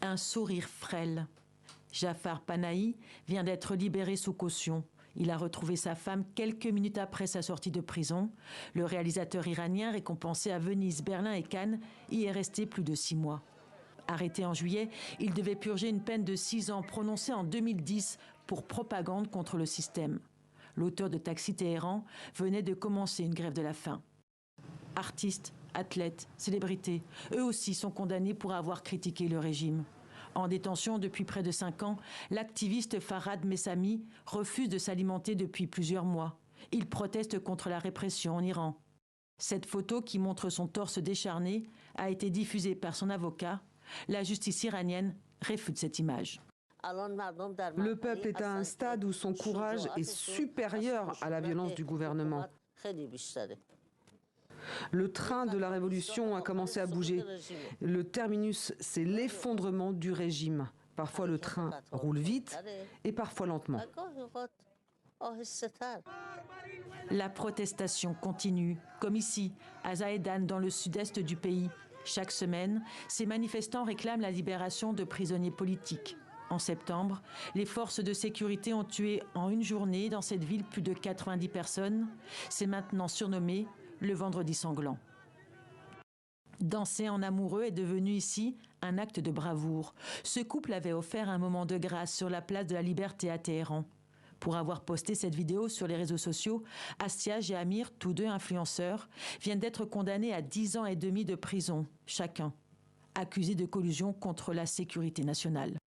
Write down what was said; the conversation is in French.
Un sourire frêle. Jafar Panahi vient d'être libéré sous caution. Il a retrouvé sa femme quelques minutes après sa sortie de prison. Le réalisateur iranien, récompensé à Venise, Berlin et Cannes, y est resté plus de 6 mois. Arrêté en juillet, il devait purger une peine de 6 ans prononcée en 2010 pour propagande contre le système. L'auteur de Taxi Téhéran venait de commencer une grève de la faim. Artistes, athlètes, célébrités, eux aussi sont condamnés pour avoir critiqué le régime. En détention depuis près de 5 ans, l'activiste Farhad Messami refuse de s'alimenter depuis plusieurs mois. Il proteste contre la répression en Iran. Cette photo, qui montre son torse décharné, a été diffusée par son avocat. La justice iranienne réfute cette image. Le peuple est à un stade où son courage est supérieur à la violence du gouvernement. Le train de la révolution a commencé à bouger. Le terminus, c'est l'effondrement du régime. Parfois le train roule vite et parfois lentement. La protestation continue, comme ici, à Zahedan, dans le sud-est du pays. Chaque semaine, ces manifestants réclament la libération de prisonniers politiques. En septembre, les forces de sécurité ont tué en une journée dans cette ville plus de 90 personnes. C'est maintenant surnommé le vendredi sanglant. Danser en amoureux est devenu ici un acte de bravoure. Ce couple avait offert un moment de grâce sur la place de la Liberté à Téhéran. Pour avoir posté cette vidéo sur les réseaux sociaux, Astiage et Amir, tous deux influenceurs, viennent d'être condamnés à 10 ans et demi de prison, chacun, accusés de collusion contre la sécurité nationale.